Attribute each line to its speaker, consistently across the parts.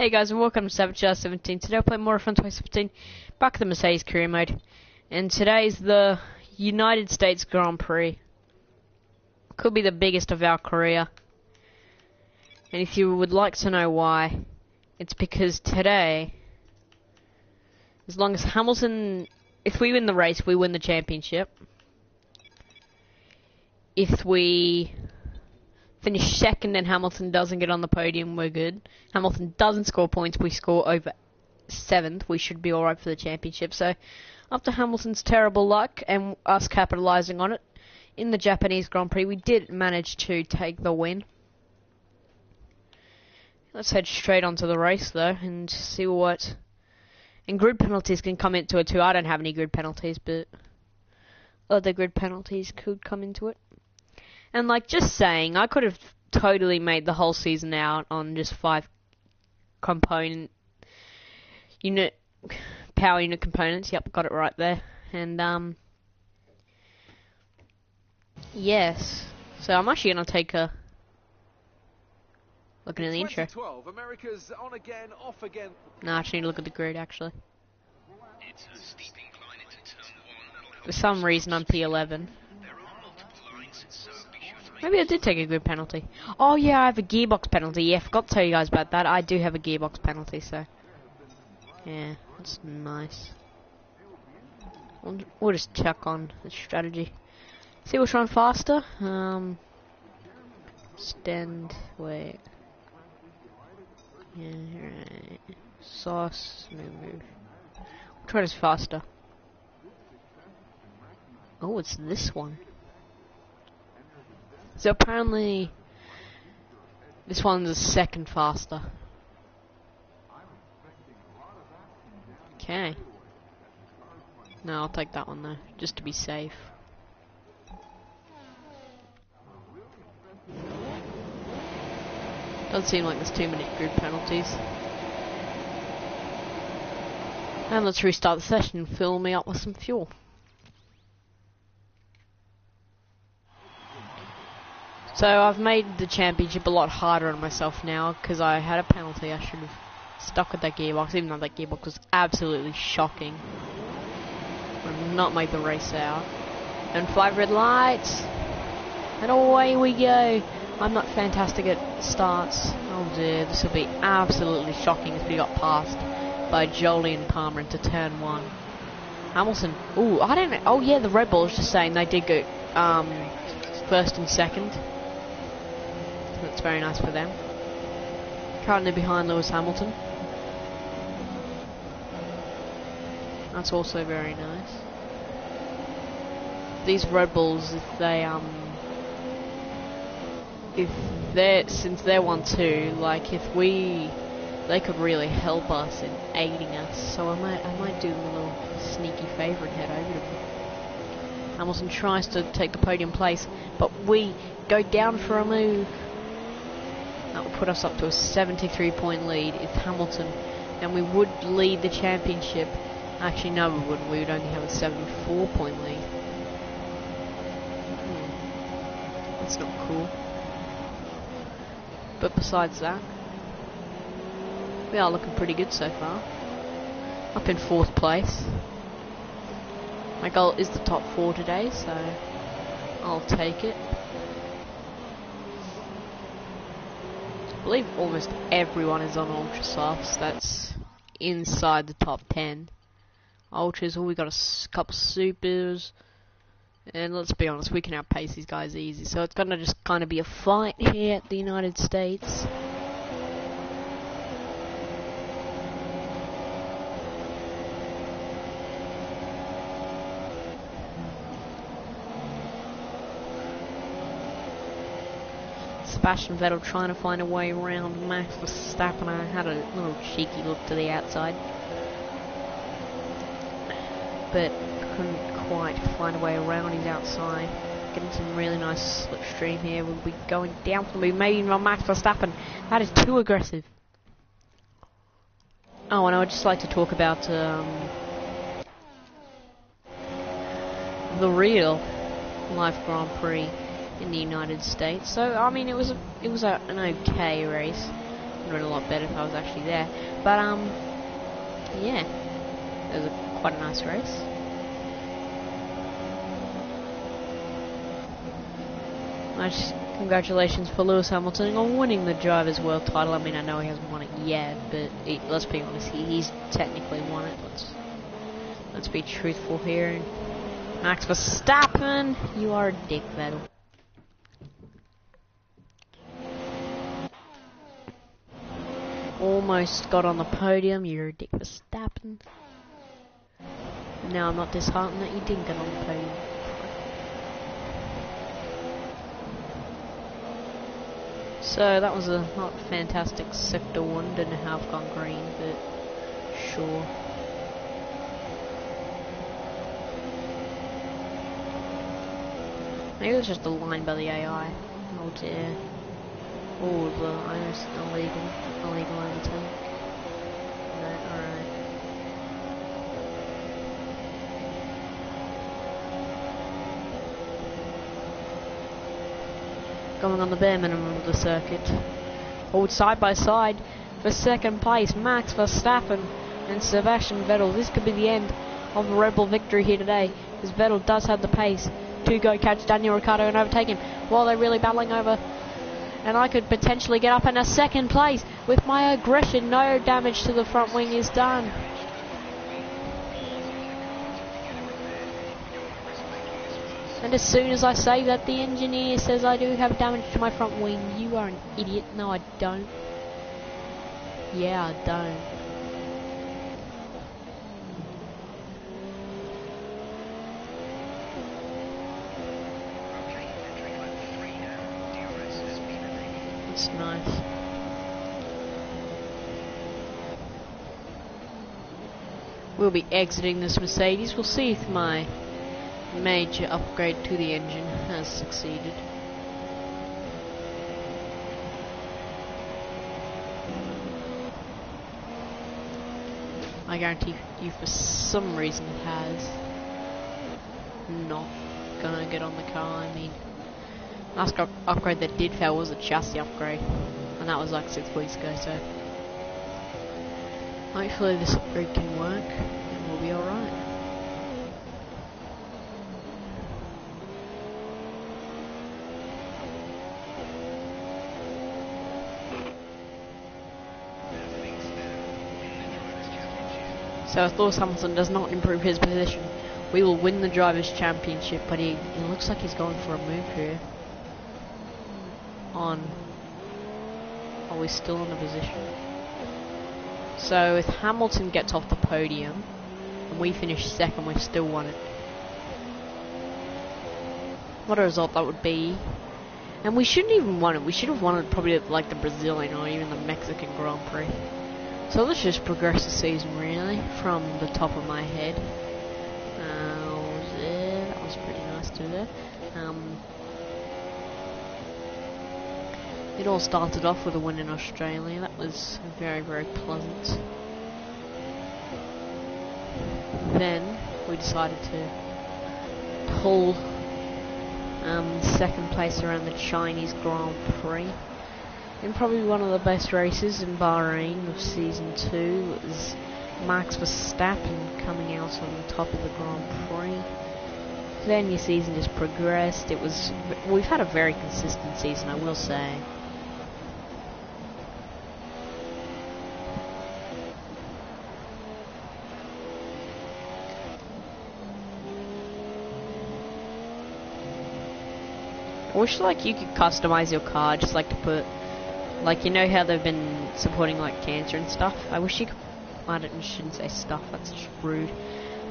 Speaker 1: Hey guys, and welcome to SavageSeidel17. Today we're playing more Welcome To SavageSeidel17, back to the Mercedes career mode. And today's the United States Grand Prix. Could be the biggest of our career. And if you would like to know why, it's because today, as long as Hamilton, if we win the race, we win the championship. If we finish second and Hamilton doesn't get on the podium, we're good. Hamilton doesn't score points, we score over 7th, we should be alright for the championship. So, after Hamilton's terrible luck and us capitalising on it, in the Japanese Grand Prix, we did manage to take the win. Let's head straight onto the race, though, and see what... And grid penalties can come into it, too. I don't have any grid penalties, but other grid penalties could come into it. And, like, just saying, I could have totally made the whole season out on just 5 component unit, power unit components. Yep, got it right there. And, yes. So I'm actually going to take a look at the intro.
Speaker 2: America's on again, off again.
Speaker 1: No, I actually need to look at the grid, actually. For some reason, I'm P11. Maybe I did take a good penalty. Oh yeah, I have a gearbox penalty. Yeah, forgot to tell you guys about that. I do have a gearbox penalty, so yeah, that's nice. We'll just check on the strategy. See which one faster. Stand. Wait. Yeah, right. Sauce. Move. Which one is faster? Oh, it's this one. So apparently, this one's a second faster. Okay. No, I'll take that one though, just to be safe. Doesn't seem like there's too many grid penalties. And let's restart the session and fill me up with some fuel. So I've made the championship a lot harder on myself now because I had a penalty. I should have stuck with that gearbox, even though that gearbox was absolutely shocking. I've not made the race out. And 5 red lights, and away we go. I'm not fantastic at starts. Oh dear, this will be absolutely shocking if we got passed by Jolie and Palmer into turn 1. Hamilton. Ooh, I don't know. Oh yeah, the Red Bull is just saying they did go first and second. That's very nice for them. Currently behind Lewis Hamilton. That's also very nice. These Red Bulls, since they're 1-2, like they could really help us in aiding us. So I might do them a little sneaky favour and head over to them. Hamilton tries to take the podium place, but we go down for a move. That will put us up to a 73-point lead if Hamilton, and we would lead the championship. Actually, no, we wouldn't. We would only have a 74-point lead. That's not cool. But besides that, we are looking pretty good so far. Up in 4th place. My goal is the top 4 today, so I'll take it. I believe almost everyone is on Ultra Softs. That's inside the top 10. Ultras, we got a couple Supers. And let's be honest, we can outpace these guys easy. So it's gonna just kind of be a fight here at the United States. Sebastian Vettel trying to find a way around Max Verstappen. I had a little cheeky look to the outside, but couldn't quite find a way around his outside. Getting some really nice slipstream here. We'll be going down for the move, maybe even on Max Verstappen. That is too aggressive. Oh, and I would just like to talk about the real life Grand Prix in the United States. So I mean, it was an okay race. would have been a lot better if I was actually there. But yeah, it was quite a nice race. Nice, congratulations for Lewis Hamilton on winning the Drivers' World title. I mean, I know he hasn't won it yet, but let's be honest, he's technically won it. Let's be truthful here. Max Verstappen, you are a dick, Vettel. Almost got on the podium. You're a dick, Verstappen. Now I'm not disheartened that you didn't get on the podium. So that was a not fantastic sector 1. Didn't know how I've gone green, but sure. Maybe it was just a line by the AI. Oh dear. Oh, the almost illegal overtake. No, alright. Going on the bare minimum of the circuit. Hold side by side for second place, Max Verstappen and Sebastian Vettel. This could be the end of a Red Bull victory here today, as Vettel does have the pace to go catch Daniel Ricciardo and overtake him while they're really battling over. And I could potentially get up in a second place with my aggression. No damage to the front wing is done. And as soon as I say that, the engineer says I do have damage to my front wing. You are an idiot. No, I don't. Yeah, I don't. That's nice. We'll be exiting this Mercedes. We'll see if my major upgrade to the engine has succeeded. I guarantee you for some reason it has. Not gonna get on the car. I mean, last upgrade that did fail was a chassis upgrade, and that was like 6 weeks ago, so hopefully this upgrade can work and we'll be alright. So if Lewis Hamilton does not improve his position, we will win the Drivers' Championship, but it looks like he's going for a move here. Are we still in a position? So if Hamilton gets off the podium and we finish second, we've still won it. What a result that would be. And we shouldn't even won it. We should have won it probably at like the Brazilian or even the Mexican Grand Prix. So let's just progress the season really from the top of my head. That was pretty nice to do there. It all started off with a win in Australia. That was very, very pleasant. Then we decided to pull second place around the Chinese Grand Prix. And probably one of the best races in Bahrain of season 2 was Max Verstappen coming out on the top of the Grand Prix. Then your season just progressed. We've had a very consistent season, I will say. I wish like you could customize your car, just like to put, like, you know how they've been supporting like cancer and stuff. I wish you could, shouldn't say stuff, that's just rude,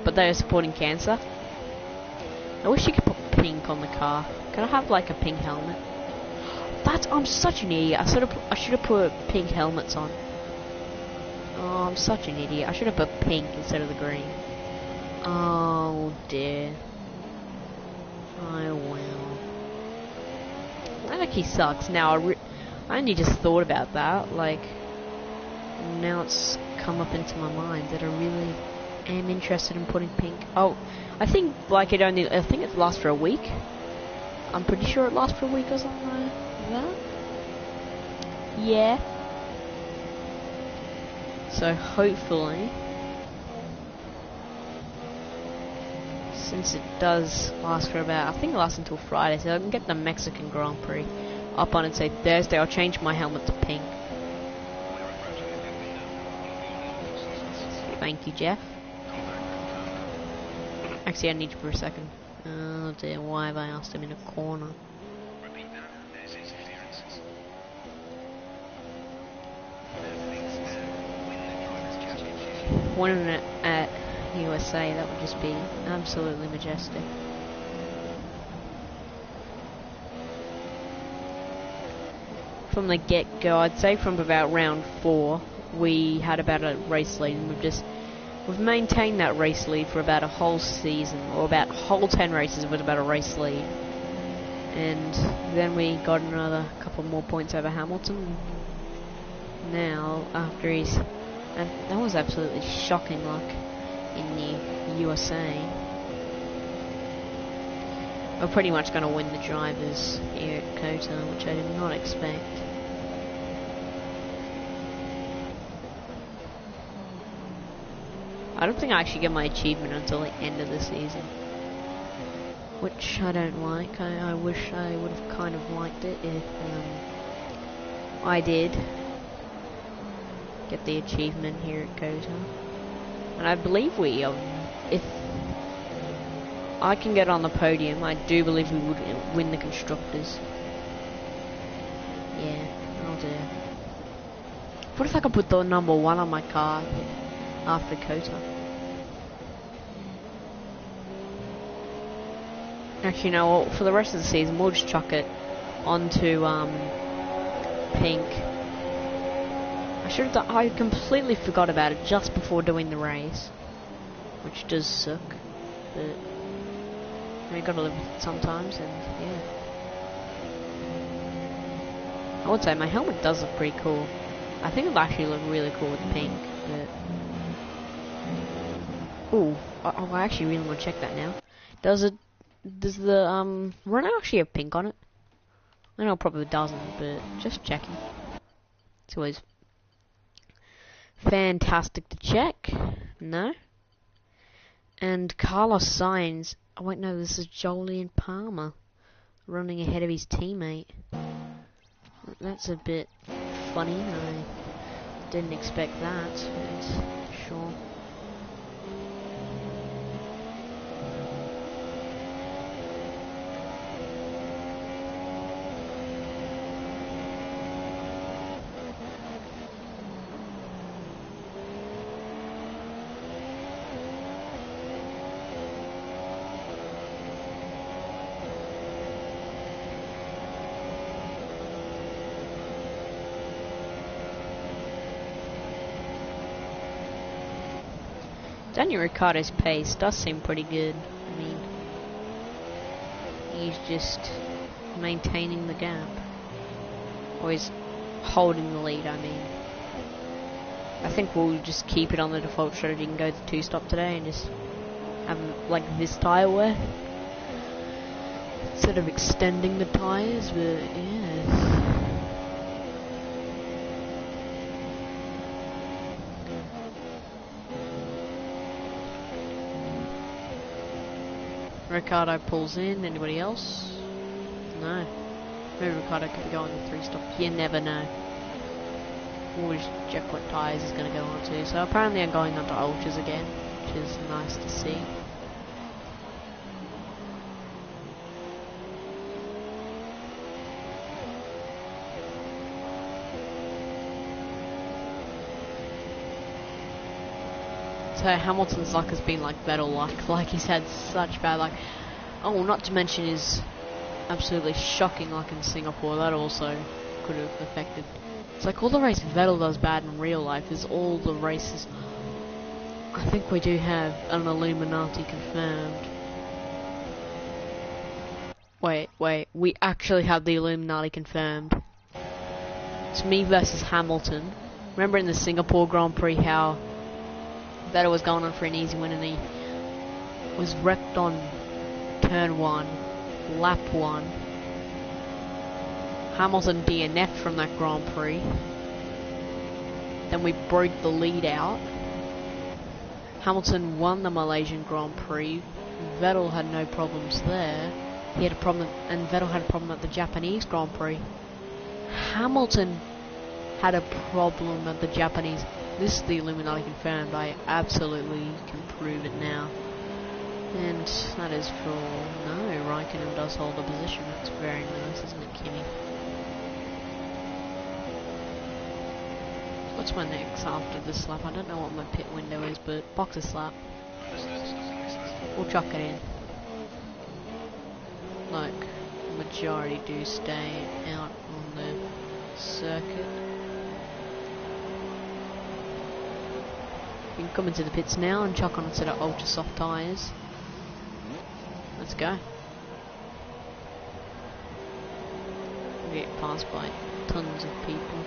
Speaker 1: but they're supporting cancer. I wish you could put pink on the car. Can I have like a pink helmet? I'm such an idiot. I should have put pink helmets on. Oh, I'm such an idiot. I should have put pink instead of the green. Oh dear. Oh well. I think he sucks. Now I only just thought about that. Like, now it's come up into my mind that I really am interested in putting pink. Oh, I think like I think it lasts for a week. I'm pretty sure it lasts for a week or something like that. Yeah. So hopefully, since it does last for about, I think it lasts until Friday, so I can get the Mexican Grand Prix up on and say Thursday I'll change my helmet to pink. Thank you, Jeff. Actually, I need you for a second. Oh dear, why have I asked him in a corner? Winning it at USA, that would just be absolutely majestic. From the get-go, I'd say from about round 4, we had about a race lead, and we've maintained that race lead for about a whole season, or about whole 10 races with about a race lead. And then we got another couple more points over Hamilton. Now, after he's... And that was absolutely shocking, like, in the USA. We're pretty much going to win the drivers here at COTA, which I did not expect. I don't think I actually get my achievement until the end of the season, which I don't like. I wish I would have kind of liked it if I did get the achievement here at COTA. And I believe we, if I can get on the podium, I do believe we would win the Constructors. Yeah, I'll do it. What if I could put the number 1 on my car after COTA? Actually, no, for the rest of the season, we'll just chuck it onto pink. I completely forgot about it just before doing the race, which does suck, but we gotta live with it sometimes, and yeah. I would say my helmet does look pretty cool. I think it'll actually look really cool with pink, but... Ooh, I actually really want to check that now. Does the runner actually have pink on it? I know it probably doesn't, but just checking. It's always fantastic to check. No. And Carlos Sainz. Oh wait, no, this is Jolyon Palmer running ahead of his teammate. That's a bit funny. I didn't expect that, but sure. Daniel Ricciardo's pace does seem pretty good. I mean, he's just maintaining the gap. Or he's holding the lead, I mean. I think we'll just keep it on the default strategy and go to 2-stop today and just have like this tyre wear. Instead of extending the tyres, but yeah. Ricciardo pulls in. Anybody else? No. Maybe Ricciardo could be going to 3-stop. You never know. We'll just check what tyres he's going to go on to. So apparently I'm going onto ultras again, which is nice to see. So Hamilton's luck has been like Vettel luck, like he's had such bad luck. Oh, not to mention his absolutely shocking luck in Singapore, that also could have affected. It's like all the races Vettel does bad in real life is all the races. I think we do have an Illuminati confirmed. Wait, we actually have the Illuminati confirmed. It's me versus Hamilton. Remember in the Singapore Grand Prix how Vettel was going on for an easy win and he was wrecked on turn 1, lap 1. Hamilton DNF'd from that Grand Prix. Then we broke the lead out. Hamilton won the Malaysian Grand Prix. Vettel had no problems there. He had a problem, and Vettel had a problem at the Japanese Grand Prix. Hamilton had a problem at the Japanese. This is the Illuminati confirmed. I absolutely can prove it now. And that is for... No, Raikkonen does hold a position. That's very nice, isn't it, Kimi? What's my next after this lap? I don't know what my pit window is, but boxer slap. We'll chuck it in. Like, majority do stay out on the circuit. You can come into the pits now and chuck on a set of ultra soft tyres. Let's go. We'll get passed by tons of people.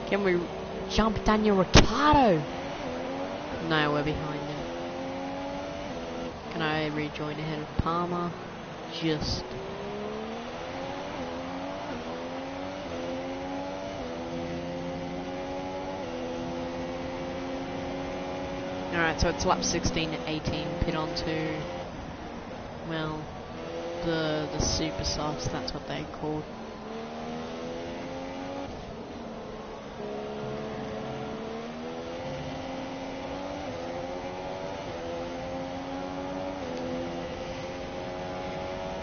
Speaker 1: Can we jump Daniel Ricciardo? No, we're behind him. Can I rejoin ahead of Palmer? Just. Alright, so it's lap 16 to 18, pit on to, well, the super softs, that's what they're called.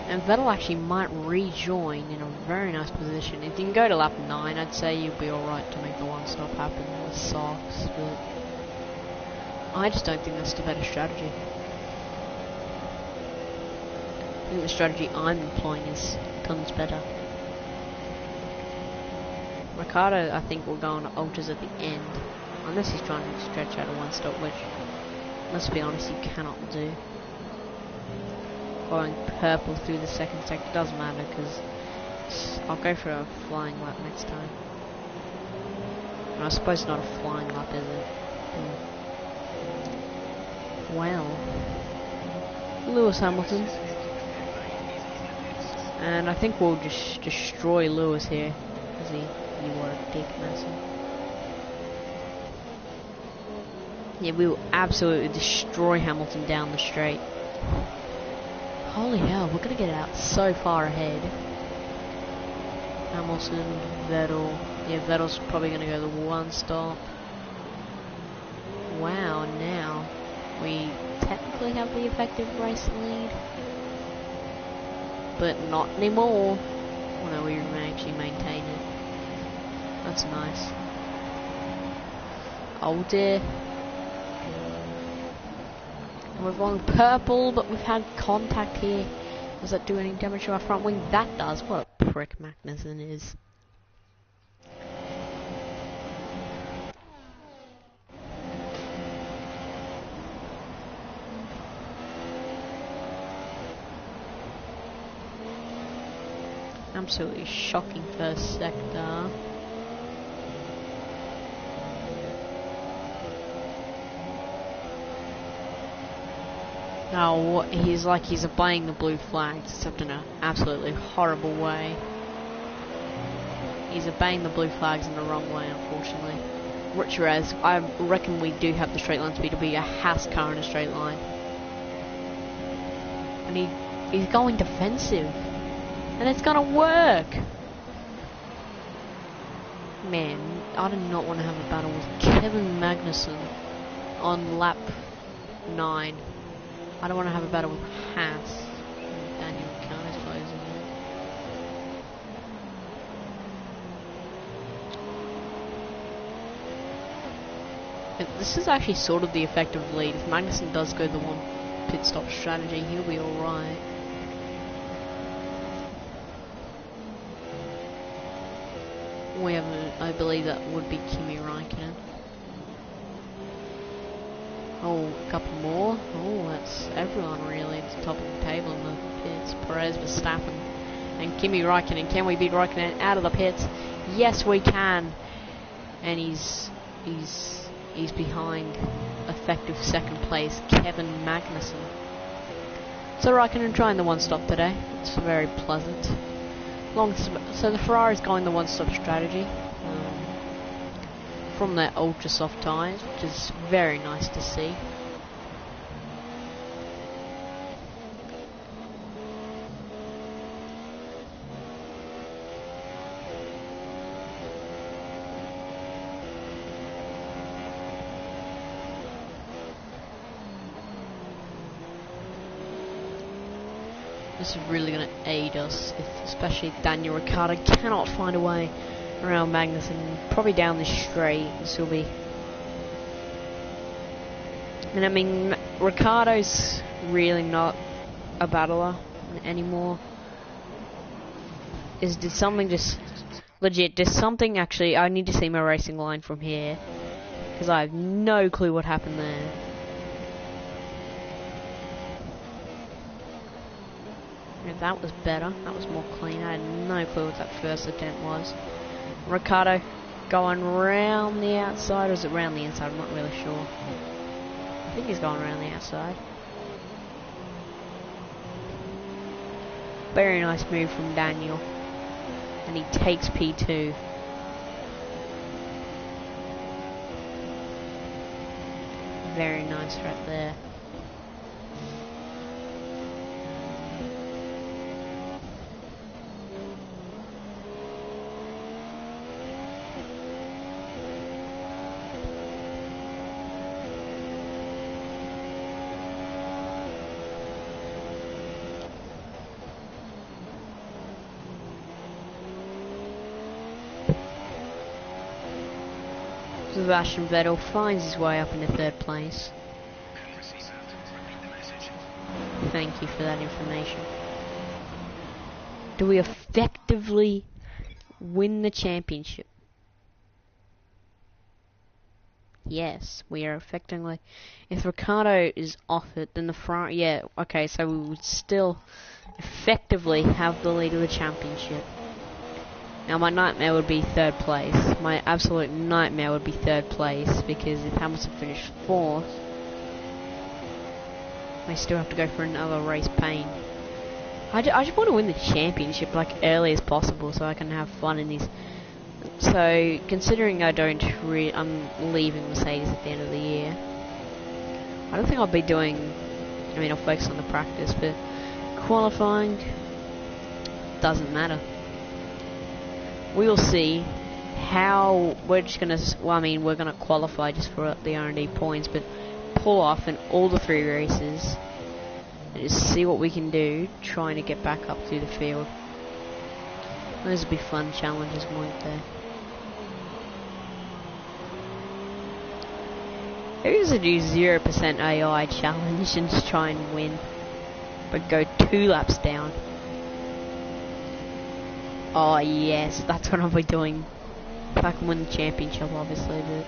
Speaker 1: And Vettel actually might rejoin in a very nice position. If you can go to lap 9, I'd say you'll be alright to make the one stop happen with softs, but I just don't think that's the better strategy. I think the strategy I'm employing is tons better. Ricciardo, I think, will go on ultras at the end, unless he's trying to stretch out a one stop, which, let's be honest, you cannot do. Going purple through the second sector doesn't matter, because I'll go for a flying lap next time. And I suppose not a flying lap, is it? Well, Lewis Hamilton, and I think we'll just destroy Lewis here, because you were a dick, Mason. Yeah, we will absolutely destroy Hamilton down the straight. Holy hell, we're gonna get out so far ahead. Hamilton, Vettel. Yeah, Vettel's probably gonna go the one stop. Wow, now we technically have the effective race lead, but not anymore. Well, no, we may actually maintain it. That's nice. Oh dear. And we've gone purple, but we've had contact here. Does that do any damage to our front wing? That does. What a prick Magnussen is. Absolutely shocking first sector. Oh, he's obeying the blue flags, except in an absolutely horrible way. He's obeying the blue flags in the wrong way, unfortunately. Whereas I reckon we do have the straight line speed to be a Haas car in a straight line. And he's going defensive. And it's gonna work! Man, I do not want to have a battle with Kevin Magnussen on lap 9. I don't want to have a battle with Haas. Daniel Ricciardo's closing in. This is actually sort of the effective lead. If Magnussen does go the one pit stop strategy, he'll be alright. We have, I believe that would be Kimi Raikkonen. Oh, a couple more. Oh, that's everyone really at the top of the table in the pits. Perez, Verstappen, and Kimi Raikkonen. Can we beat Raikkonen out of the pits? Yes, we can. And he's behind effective second place, Kevin Magnussen. So Raikkonen trying the one stop today. It's very pleasant. So the Ferrari's going the one-stop strategy from their ultra soft tyres, which is very nice to see. This is really going to aid us, especially if Daniel Ricciardo cannot find a way around Magnussen, probably down this straight. This will be... And I mean, Ricciardo's really not a battler anymore. Did something just... Legit, did something actually... I need to see my racing line from here, because I have no clue what happened there. Yeah, that was better. That was more clean. I had no clue what that first attempt was. Ricciardo going round the outside, or is it round the inside? I'm not really sure. I think he's going around the outside. Very nice move from Daniel. And he takes P2. Very nice right there. Sebastian Vettel finds his way up into third place. Thank you for that information. Do we effectively win the championship? Yes, we are effectively. If Ricciardo is off it, then the front. Yeah, okay, so we would still effectively have the lead of the championship. Now my nightmare would be third place. My absolute nightmare would be third place, because if Hamilton finished fourth, I still have to go for another race pain. I just want to win the championship like early as possible, so I can have fun in these. So considering I'm leaving Mercedes at the end of the year, I don't think I'll be doing. I mean, I'll focus on the practice, but qualifying doesn't matter. We will see how we're just gonna. Well, I mean, we're gonna qualify just for the R&D points, but pull off in all the 3 races and just see what we can do, trying to get back up through the field. Those will be fun challenges, won't they? Maybe we should do 0% AI challenge and just try and win, but go 2 laps down. Oh yes, that's what I'll be doing. If I can win the championship, obviously, but...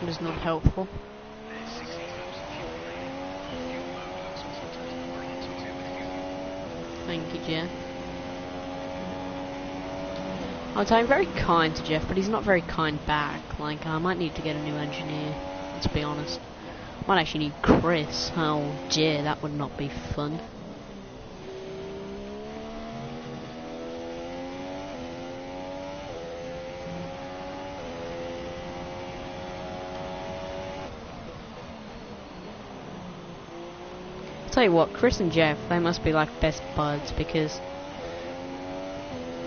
Speaker 1: It is not helpful. Thank you, Jeff. I'm very kind to Jeff, but he's not very kind back. Like, I might need to get a new engineer, let's be honest. Might actually need Chris. Oh dear, that would not be fun. Tell you what, Chris and Jeff, they must be like best buds, because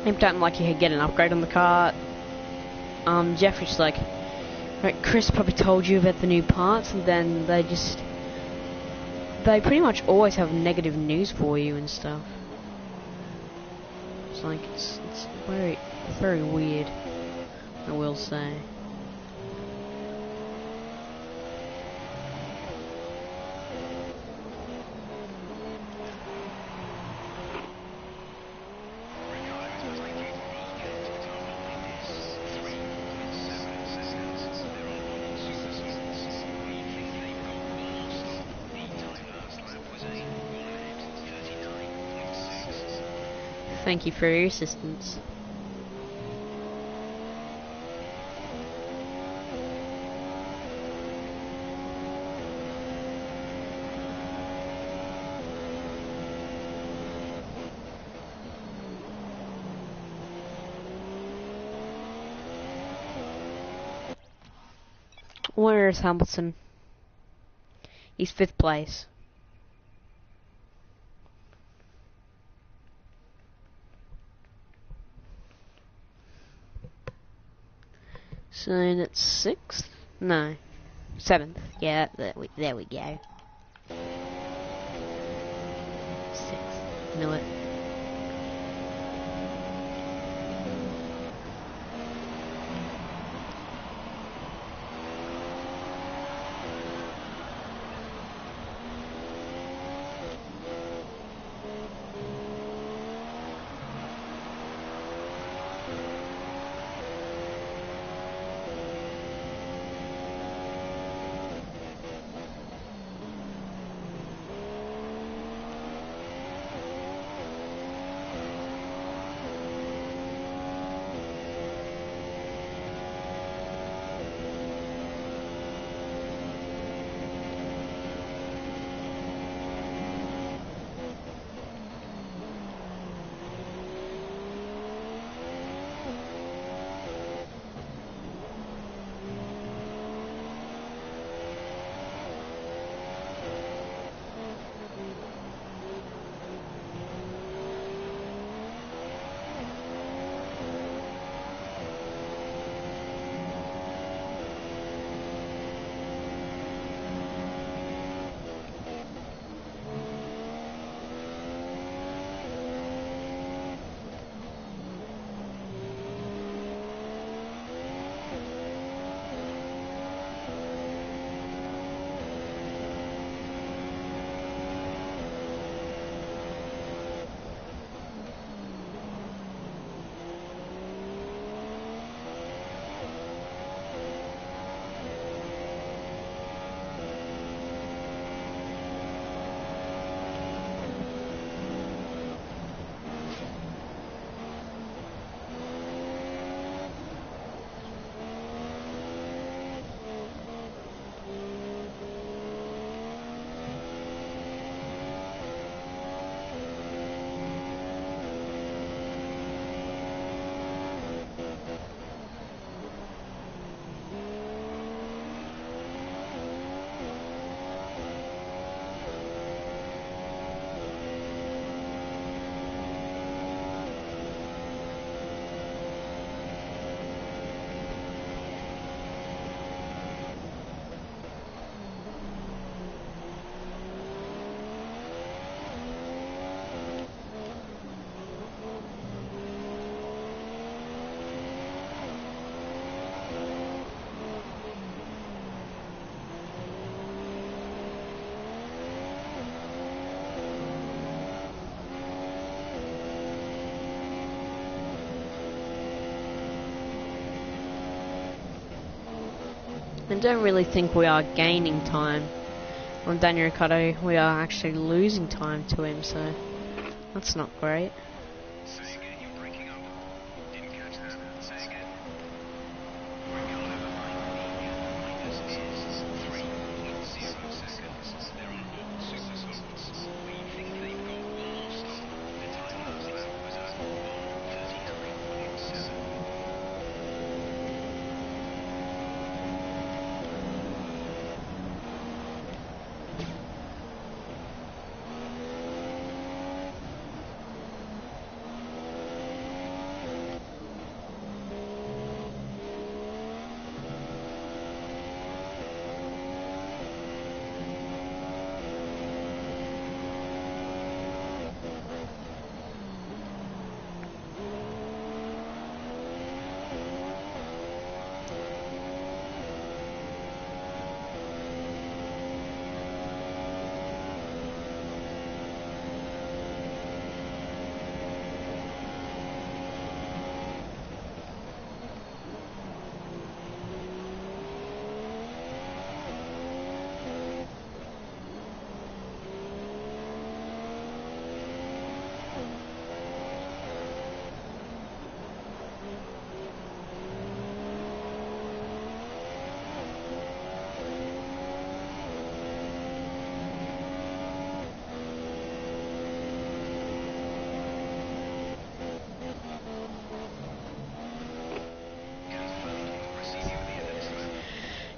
Speaker 1: every time like you get an upgrade on the car, Jeff was just like, right, Chris probably told you about the new parts, and then they pretty much always have negative news for you and stuff. It's like, it's very, very weird, I will say. Thank you for your assistance. Where is Hamilton? He's 5th place. So that's 6th? No. 7th. Yeah, there we go. 6th. Knew it. I don't really think we are gaining time. On Daniel Ricciardo, we are actually losing time to him, so that's not great.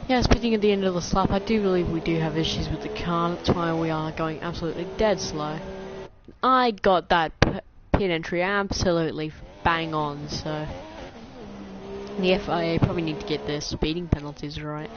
Speaker 1: Yeah, speaking at the end of the lap, I do believe we do have issues with the car. That's why we are going absolutely dead slow. I got that pit entry absolutely bang on, so the FIA probably need to get their speeding penalties right.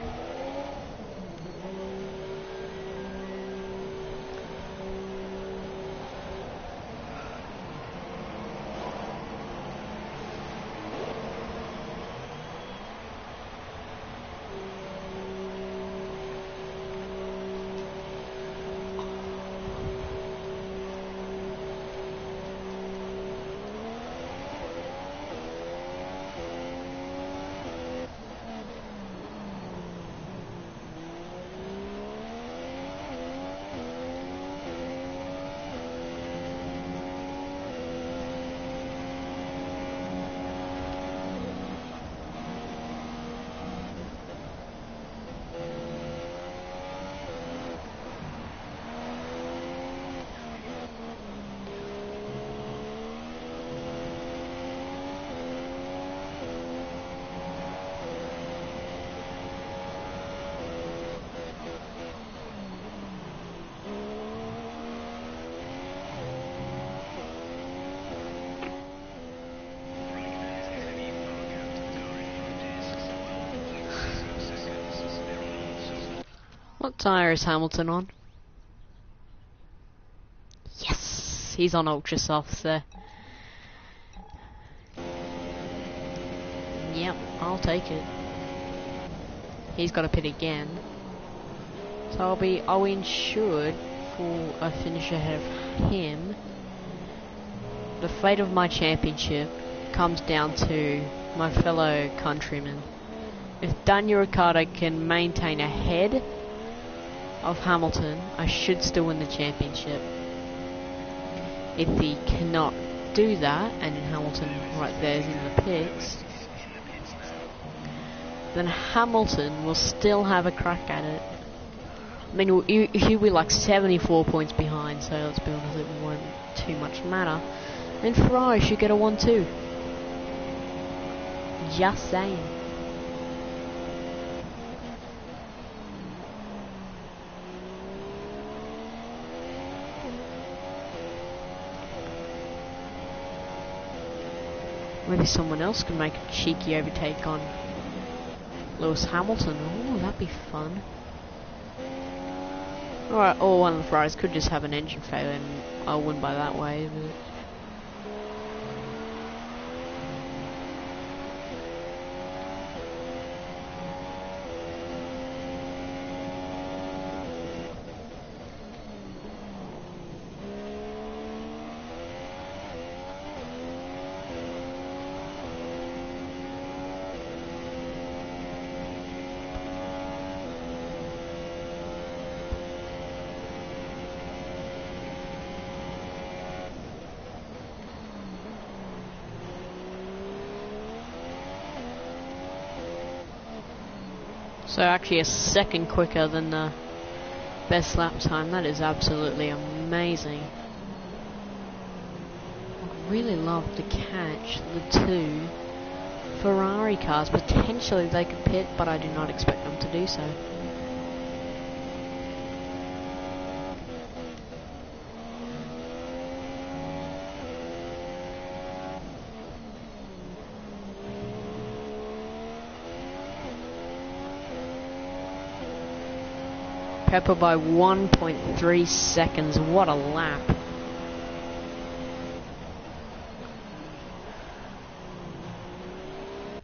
Speaker 1: What tyre is Hamilton on? Yes! He's on ultra softs there. Yep, I'll take it. He's got to pit again. So I'll be insured for a finish ahead of him. The fate of my championship comes down to my fellow countrymen. If Daniel Ricciardo can maintain ahead of Hamilton, I should still win the championship. If he cannot do that, and Hamilton right there is in the pits, then Hamilton will still have a crack at it. I mean, he'll be like 74 points behind, so let's be honest, it won't too much matter. And Ferrari should get a 1-2. Just saying. Maybe someone else can make a cheeky overtake on Lewis Hamilton. Oh, that'd be fun. Alright, or one of the Ferraris could just have an engine failure and I'll win by that way. But So actually a second quicker than the best lap time. That is absolutely amazing. I'd really love to catch the two Ferrari cars. Potentially they could pit, but I do not expect them to do so. Pepper by 1.3 seconds. What a lap.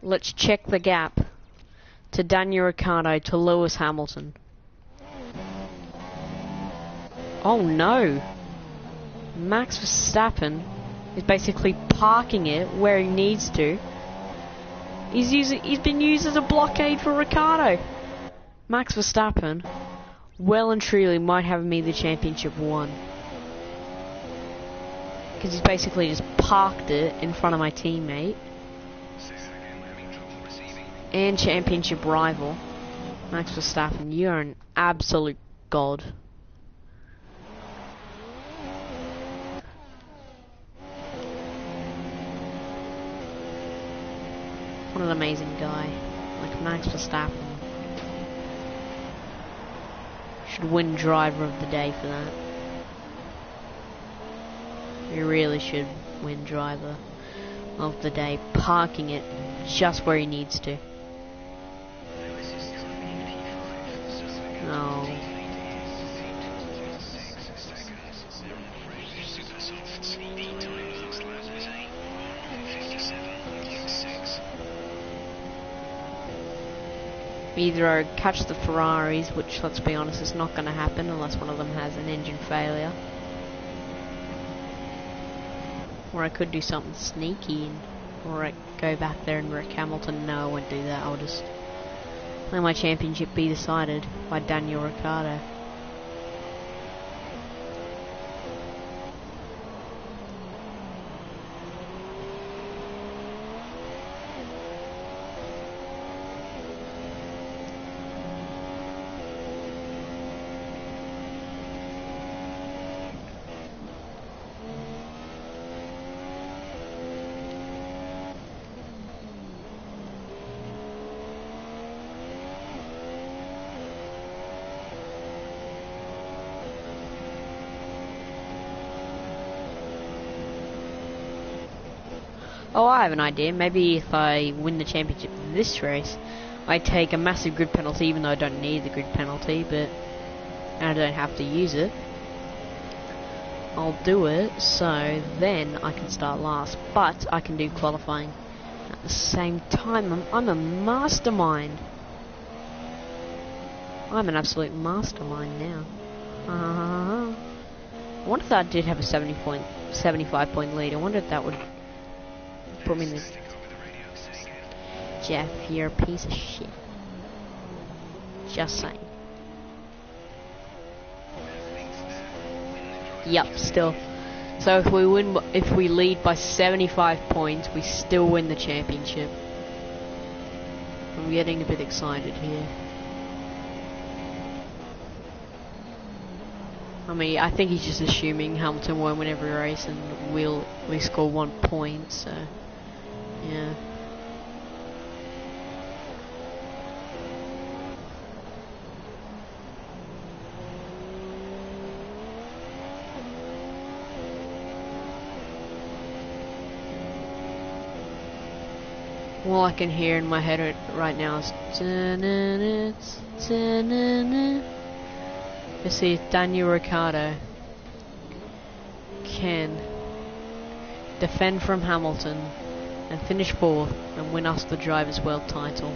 Speaker 1: Let's check the gap to Daniel Ricciardo to Lewis Hamilton. Oh no. Max Verstappen is basically parking it where he needs to. He's been used as a blockade for Ricciardo. Max Verstappen well and truly might have me the championship won. Because he's basically just parked it in front of my teammate. And championship rival, Max Verstappen, you're an absolute god. What an amazing guy. Like Max Verstappen. Should win driver of the day for that. He really should win driver of the day, parking it just where he needs to. No. Either I catch the Ferraris, which, let's be honest, is not going to happen unless one of them has an engine failure. Or I could do something sneaky, or I go back there and wreck Hamilton. No, I won't do that. I'll just let my championship be decided by Daniel Ricciardo. Oh, I have an idea. Maybe if I win the championship in this race, I take a massive grid penalty, even though I don't need the grid penalty, but I don't have to use it. I'll do it, so then I can start last, but I can do qualifying at the same time. I'm a mastermind. I'm an absolute mastermind now. I wonder if that did have a 75 point lead. I wonder if that would put me in the... Jeff, you're a piece of shit. Just saying. Yup, still. So if we lead by 75 points, we still win the championship. I'm getting a bit excited here. I mean, I think he's just assuming Hamilton won't win every race and we'll score 1 point, so yeah. All I can hear in my head right now is to see if Daniel Ricciardo can defend from Hamilton and finish 4th and win us the Drivers' World title.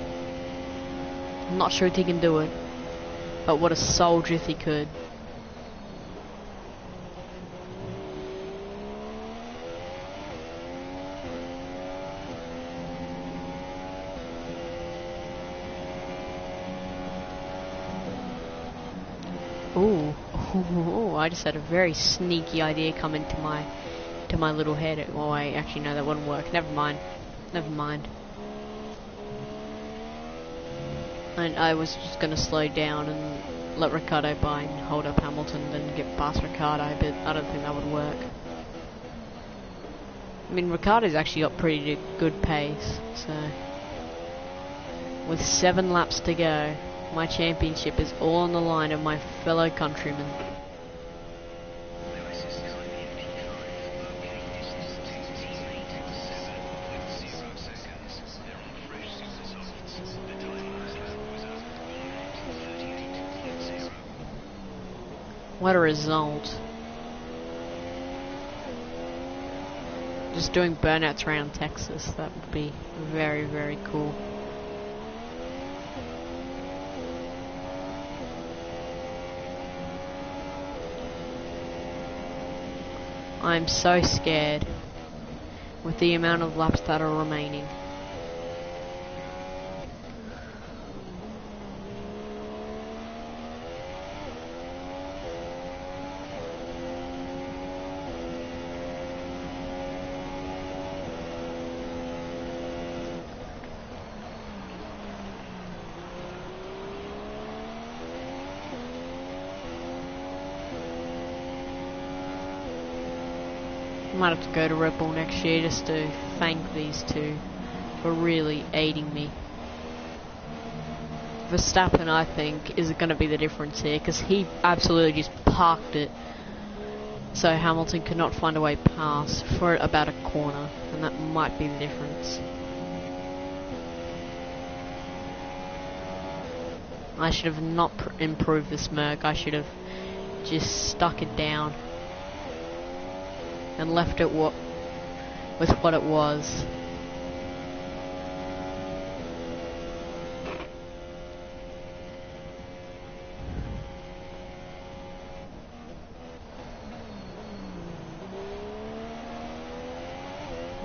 Speaker 1: I'm not sure if he can do it, but what a soldier if he could. Ooh, I just had a very sneaky idea come into my little head. Oh, I actually know that wouldn't work. Never mind. And I was just going to slow down and let Ricciardo by and hold up Hamilton, then get past Ricciardo, but I don't think that would work. I mean, Ricciardo's actually got pretty good pace, so with 7 laps to go, my championship is all on the line of my fellow countrymen. What a result. Just doing burnouts around Texas, that would be very, very cool. I'm so scared with the amount of laps that are remaining. Might have to go to Red Bull next year just to thank these two for really aiding me. Verstappen, I think, is going to be the difference here, because he absolutely just parked it so Hamilton could not find a way past for about a corner, and that might be the difference. I should have not improved this Merc. I should have just stuck it down and left it with what it was.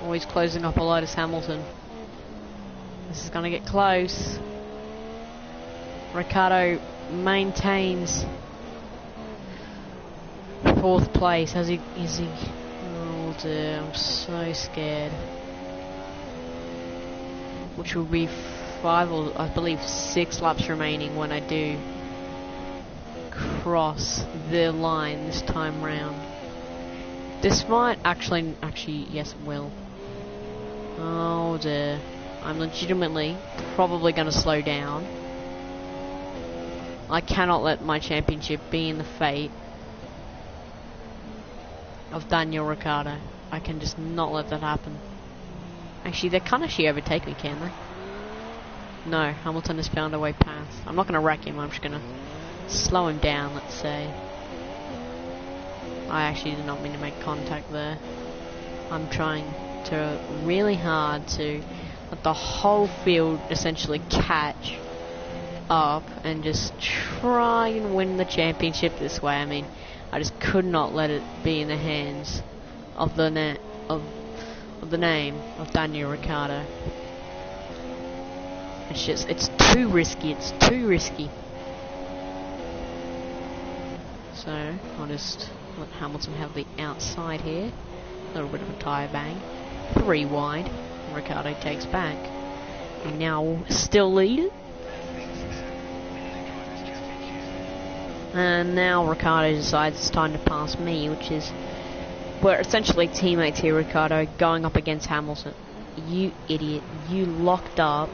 Speaker 1: Always closing up a lot is Hamilton. This is gonna get close. Ricciardo maintains 4th place. Is he? Oh dear, I'm so scared. Which will be 5 or I believe 6 laps remaining when I do cross the line this time round. This might actually yes it will. Oh dear. I'm legitimately probably going to slow down. I cannot let my championship be in the fate of Daniel Ricciardo. I can just not let that happen. Actually, they can't actually overtake me, can they? No, Hamilton has found a way past. I'm not going to wreck him, I'm just going to slow him down, let's say. I actually did not mean to make contact there. I'm trying to really hard to let the whole field essentially catch up and just try and win the championship this way. I mean, I just could not let it be in the hands of the name of Daniel Ricciardo. It's too risky. It's too risky. So I'll just let Hamilton have the outside here. A little bit of a tyre bang. 3 wide. And Ricciardo takes back. We now still lead it. And now Ricciardo decides it's time to pass me, which is... we're essentially teammates here, Ricciardo, going up against Hamilton. You idiot. You locked up.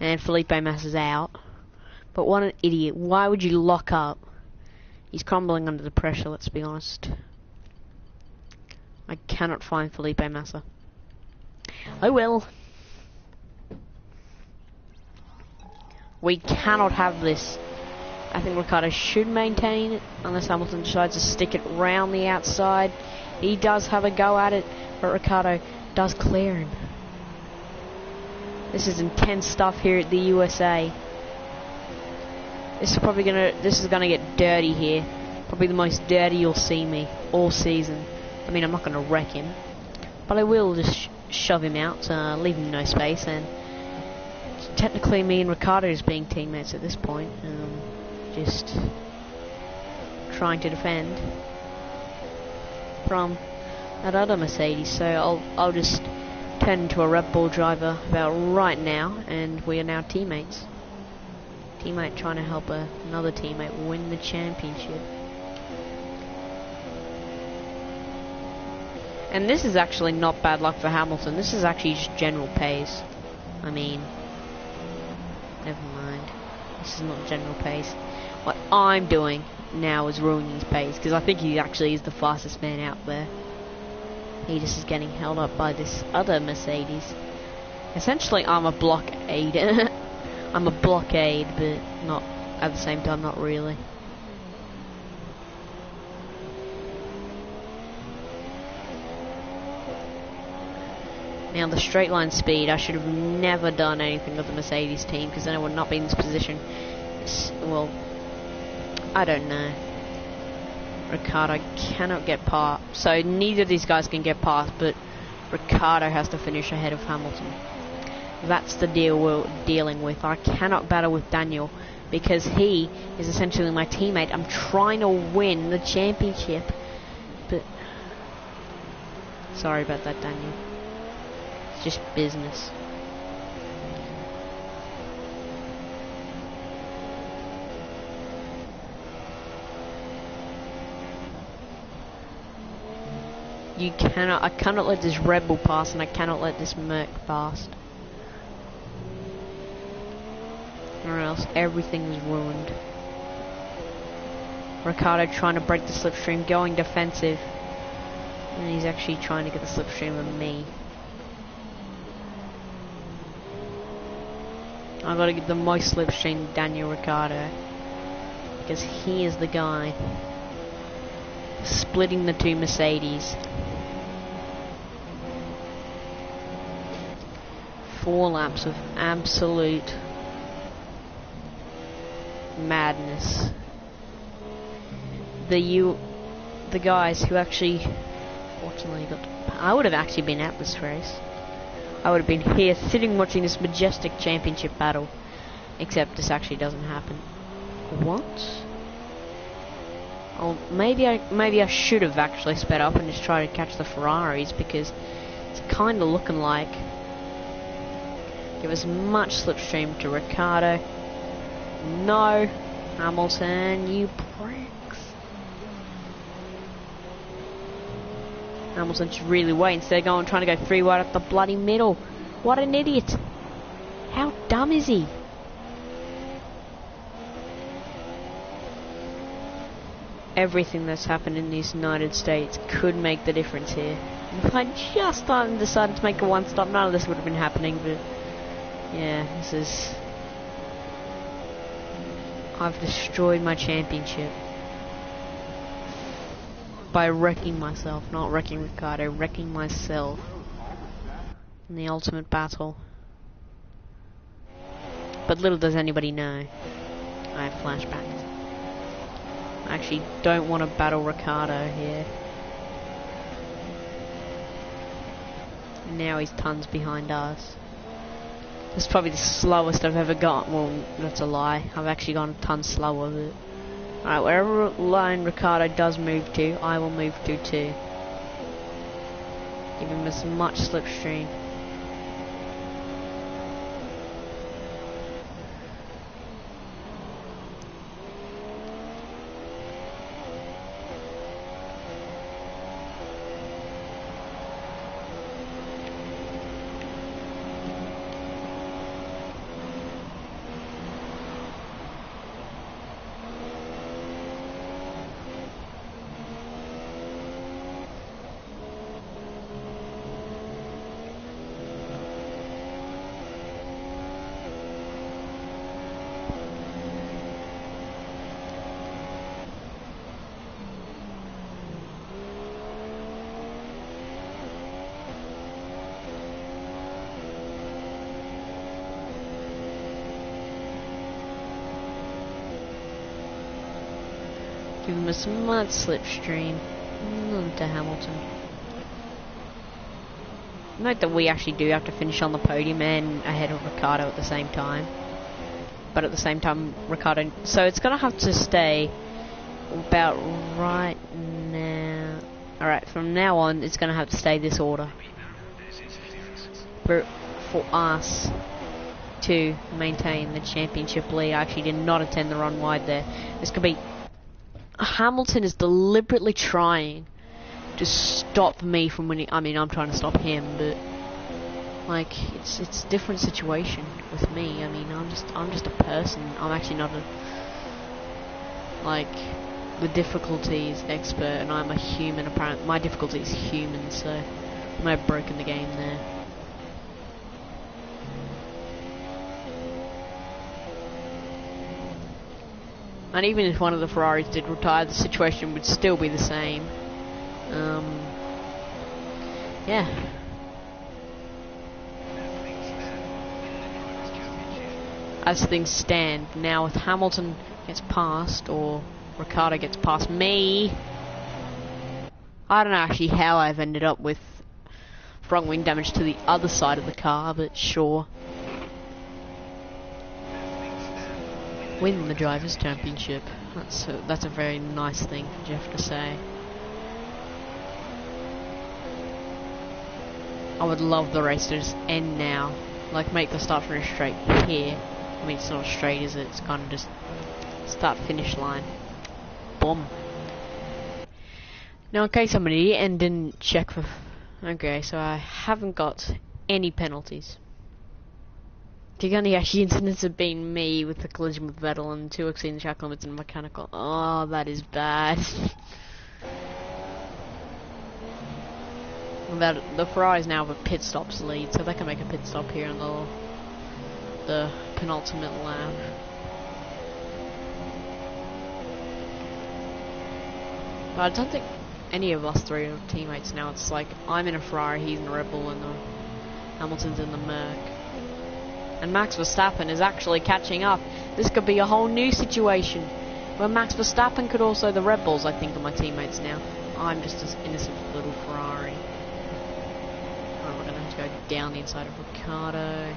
Speaker 1: And Felipe Massa's out. But what an idiot. Why would you lock up? He's crumbling under the pressure, let's be honest. I cannot find Felipe Massa. Oh well. We cannot have this. I think Ricciardo should maintain it, unless Hamilton decides to stick it round the outside. He does have a go at it, but Ricciardo does clear him. This is intense stuff here at the USA. This is gonna get dirty here. Probably the most dirty you'll see me all season. I mean, I'm not gonna wreck him, but I will just shove him out, leave him no space, and technically me and Ricciardo is being teammates at this point. Just trying to defend from that other Mercedes. So I'll just turn into a Red Bull driver about right now, and we are now teammates. teammate trying to help another teammate win the championship. And this is actually not bad luck for Hamilton. This is actually just general pace. I mean, never mind. This is not general pace. What I'm doing now is ruining his pace, because I think he actually is the fastest man out there. He just is getting held up by this other Mercedes. Essentially, I'm a blockade. I'm a blockade, but not at the same time, not really. Now the straight line speed, I should have never done anything with the Mercedes team, because then I would not be in this position. Well, I don't know. Ricciardo cannot get past, so neither of these guys can get past, but Ricciardo has to finish ahead of Hamilton. That's the deal we're dealing with. I cannot battle with Daniel, because he is essentially my teammate. I'm trying to win the championship, but sorry about that, Daniel. It's just business. I cannot let this Red Bull pass, and I cannot let this Merc pass, or else everything is ruined. Ricciardo trying to break the slipstream, going defensive, and he's actually trying to get the slipstream of me. I've got to get the most slipstream Daniel Ricciardo, because he is the guy splitting the two Mercedes. 4 laps of absolute madness. The guys who actually fortunately I would have actually been at this race. I would have been here sitting watching this majestic championship battle, except this actually doesn't happen. What? Oh, maybe I should have actually sped up and just tried to catch the Ferraris, because it's kind of looking like give as much slipstream to Ricciardo. No, Hamilton, you pricks. Hamilton should really wait instead of going trying to go 3 wide up the bloody middle. What an idiot! How dumb is he? Everything that's happened in these United States could make the difference here. If I just decided to make a 1-stop, none of this would have been happening, but yeah, this is... I've destroyed my championship by wrecking myself, not wrecking Ricciardo, wrecking myself in the ultimate battle. But little does anybody know, I have flashbacks. I actually don't want to battle Ricciardo here. And now he's tons behind us. This is probably the slowest I've ever got. Well, that's a lie. I've actually gone a ton slower. Alright, wherever line Ricciardo does move to, I will move to too. Give him as much slipstream. Give him a mud slipstream. To Hamilton. Note that we actually do have to finish on the podium and ahead of Ricciardo at the same time. But at the same time, Ricciardo... So it's going to have to stay about right now. Alright, from now on, it's going to have to stay this order. For us to maintain the championship lead. I actually did not intend to run wide there. This could be... Hamilton is deliberately trying to stop me from winning. I mean, I'm trying to stop him, but like it's a different situation with me. I mean, I'm just a person. I'm actually not a the difficulties expert, and I'm a human. Apparently, my difficulty is human, so I might have broken the game there. And even if one of the Ferraris did retire, the situation would still be the same. Yeah. As things stand, now if Hamilton gets past, or Ricciardo gets past me, I don't know actually how I've ended up with front wing damage to the other side of the car, but sure. Win the Drivers' Championship. That's a very nice thing for Jeff to say. I would love the race to just end now. Like, make the start finish straight here. I mean, it's not straight, is it? It's kind of just start finish line. Boom. Now, in case somebody and didn't check for... Okay, so I haven't got any penalties. The only actually incidents have been me with the collision with Vettel and 2 exceeding track limits and mechanical. Oh, that is bad. The Ferraris now have a pit stops lead, so they can make a pit stop here in the penultimate lap. But I don't think any of us three are teammates now. It's like I'm in a Ferrari, he's in a Red Bull, and Hamilton's in the Merc. And Max Verstappen is actually catching up. This could be a whole new situation where Max Verstappen could also... The Red Bulls, I think, are my teammates now. I'm just this innocent little Ferrari. Oh, we're going to have to go down the inside of Ricciardo.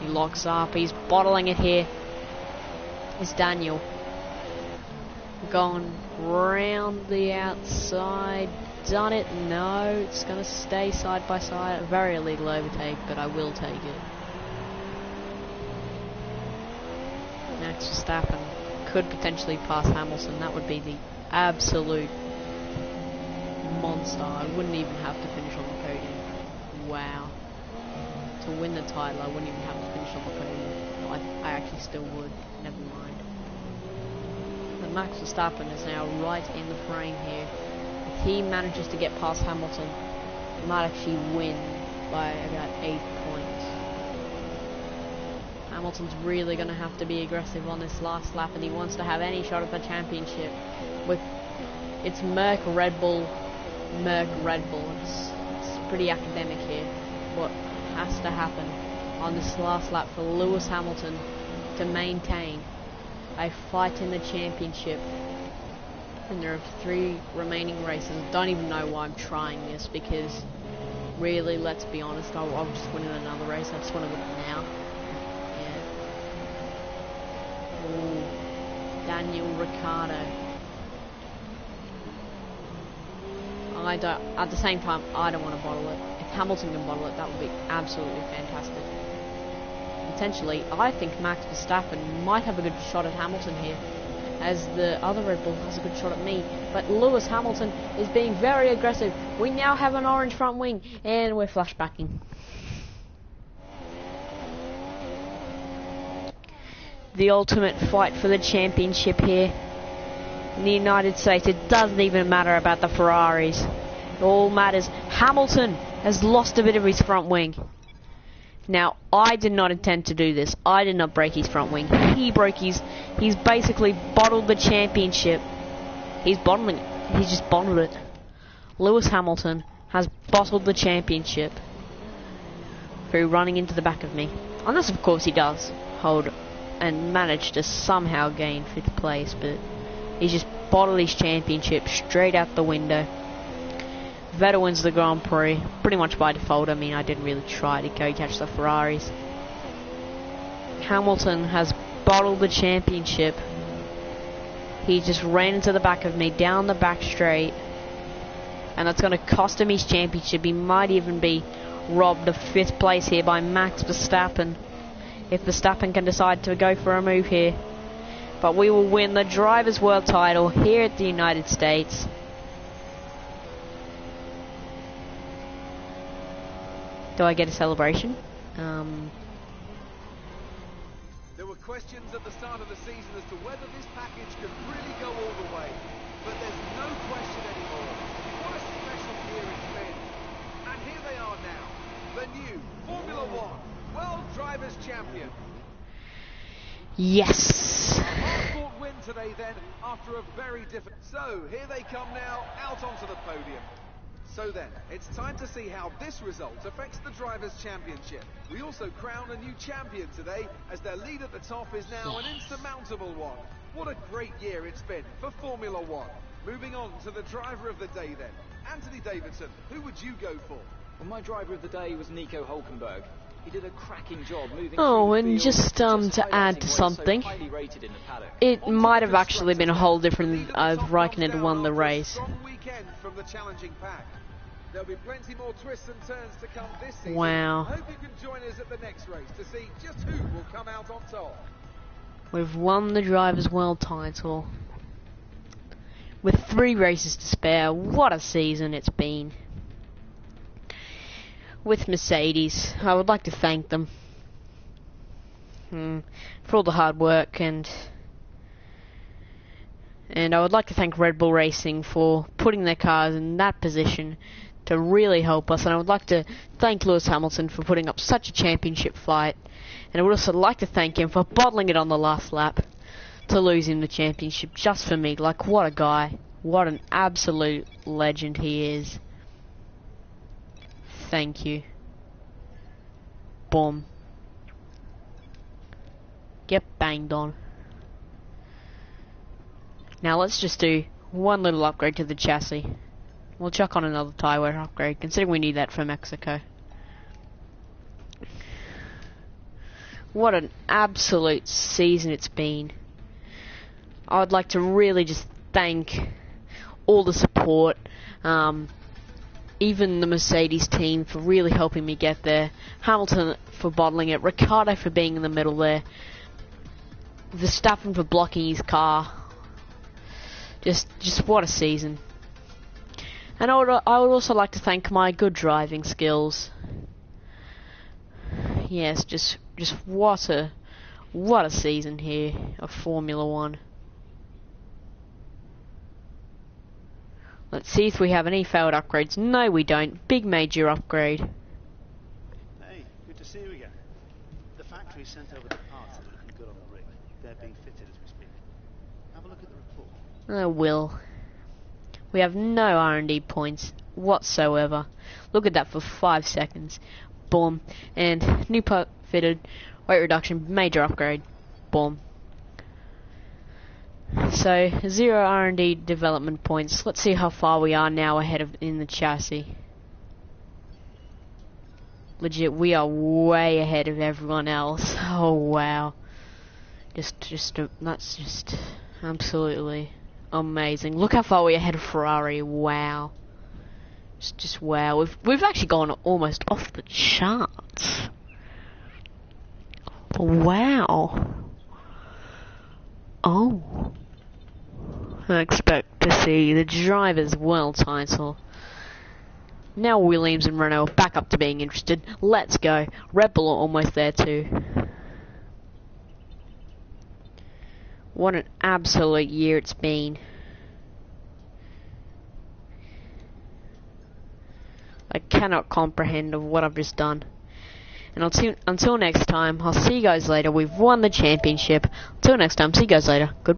Speaker 1: He locks up. He's bottling it here. It's Daniel. Going round the outside. Done it. No, it's going to stay side by side. A very illegal overtake, but I will take it. Max Verstappen could potentially pass Hamilton. That would be the absolute monster. I wouldn't even have to finish on the podium. Wow. To win the title, I wouldn't even have to finish on the podium. I actually still would. Never mind. And Max Verstappen is now right in the frame here. If he manages to get past Hamilton, he might actually win by about 8 points. Hamilton's really going to have to be aggressive on this last lap, and he wants to have any shot at the championship. With it's Merc Red Bull. It's pretty academic here. What has to happen on this last lap for Lewis Hamilton to maintain a fight in the championship? And there are 3 remaining races. I don't even know why I'm trying this, because really, let's be honest, I'll just win in another race. I just want to win it now. Ooh, Daniel Ricciardo. At the same time, I don't want to bottle it. If Hamilton can bottle it, that would be absolutely fantastic. Potentially, I think Max Verstappen might have a good shot at Hamilton here, as the other Red Bull has a good shot at me. But Lewis Hamilton is being very aggressive. We now have an orange front wing, and we're flashbacking. The ultimate fight for the championship here in the United States. It doesn't even matter about the Ferraris. It all matters. Hamilton has lost a bit of his front wing. Now, I did not intend to do this. I did not break his front wing. He broke his... He's basically bottled the championship. He's bottling it. He's just bottled it. Lewis Hamilton has bottled the championship through running into the back of me. Unless, of course, he does hold and managed to somehow gain 5th place, but he's just bottled his championship straight out the window. Vettel wins the Grand Prix, pretty much by default. I mean, I didn't really try to go catch the Ferraris. Hamilton has bottled the championship. He just ran into the back of me, down the back straight, and that's going to cost him his championship. He might even be robbed of 5th place here by Max Verstappen. if Verstappen can decide to go for a move here. But we will win the Drivers' World title here at the United States. Do I get a celebration?
Speaker 2: There were questions at the start of the season as to whether this package could really go all the way. But there's no question anymore. What a special year it's been. And here they are now. The new Formula One World Drivers' Champion.
Speaker 1: Yes!
Speaker 2: A hard-fought win today then, after a very difficult... So, here they come now, out onto the podium. So then, it's time to see how this result affects the Drivers' Championship. We also crown a new champion today, as their lead at the top is now an insurmountable one. What a great year it's been for Formula One. Moving on to the driver of the day then. Anthony Davidson, who would you go for?
Speaker 3: Well, my driver of the day was Nico Hulkenberg. He did a cracking job moving
Speaker 1: Oh,
Speaker 3: through the
Speaker 1: and
Speaker 3: field,
Speaker 1: just to add to
Speaker 3: highlighting why he's so
Speaker 1: something,
Speaker 3: highly rated in the paddock.
Speaker 1: it
Speaker 2: On
Speaker 1: might
Speaker 2: to
Speaker 1: have
Speaker 2: the
Speaker 1: actually been a whole different Raikkonen had won the
Speaker 2: after a
Speaker 1: race.
Speaker 2: strong weekend from the challenging pack. There'll be plenty more twists and turns to come this season.
Speaker 1: Wow.
Speaker 2: I hope you can join us at the next race to see just who will come out on top.
Speaker 1: We've won the Drivers' World title. With 3 races to spare, what a season it's been. With Mercedes, I would like to thank them for all the hard work, and I would like to thank Red Bull Racing for putting their cars in that position to really help us, and I would like to thank Lewis Hamilton for putting up such a championship fight, and I would also like to thank him for bottling it on the last lap to lose him the championship just for me. Like, what a guy, what an absolute legend he is. Thank you. Boom. Get banged on. Now let's just do one little upgrade to the chassis. We'll chuck on another tyre wear upgrade, considering we need that for Mexico. What an absolute season it's been. I would like to really just thank all the support, even the Mercedes team for really helping me get there, Hamilton for bottling it, Ricciardo for being in the middle there, Verstappen for blocking his car. Just what a season. And I would also like to thank my good driving skills. Yes, just what a season here of Formula One. Let's see if we have any failed upgrades. No, we don't. Big major upgrade.
Speaker 4: Hey, good to see you again. The factory sent over the parts that are looking good on the rig. They're being fitted as we speak. Have a look at the report.
Speaker 1: I will. We have no R&D points whatsoever. Look at that for 5 seconds. Boom. And new part fitted. Weight reduction. Major upgrade. Boom. So 0 R&D development points. Let's see how far we are now ahead of in the chassis. Legit, we are way ahead of everyone else. Oh wow. That's just absolutely amazing. Look how far we're ahead of Ferrari. Wow. Just wow. We've actually gone almost off the charts. Wow. Oh. I expect to see the Drivers' World title. Now Williams and Renault are back up to being interested. Let's go. Red Bull are almost there too. What an absolute year it's been. I cannot comprehend of what I've just done. And until next time, I'll see you guys later. We've won the championship. Until next time, see you guys later. Goodbye.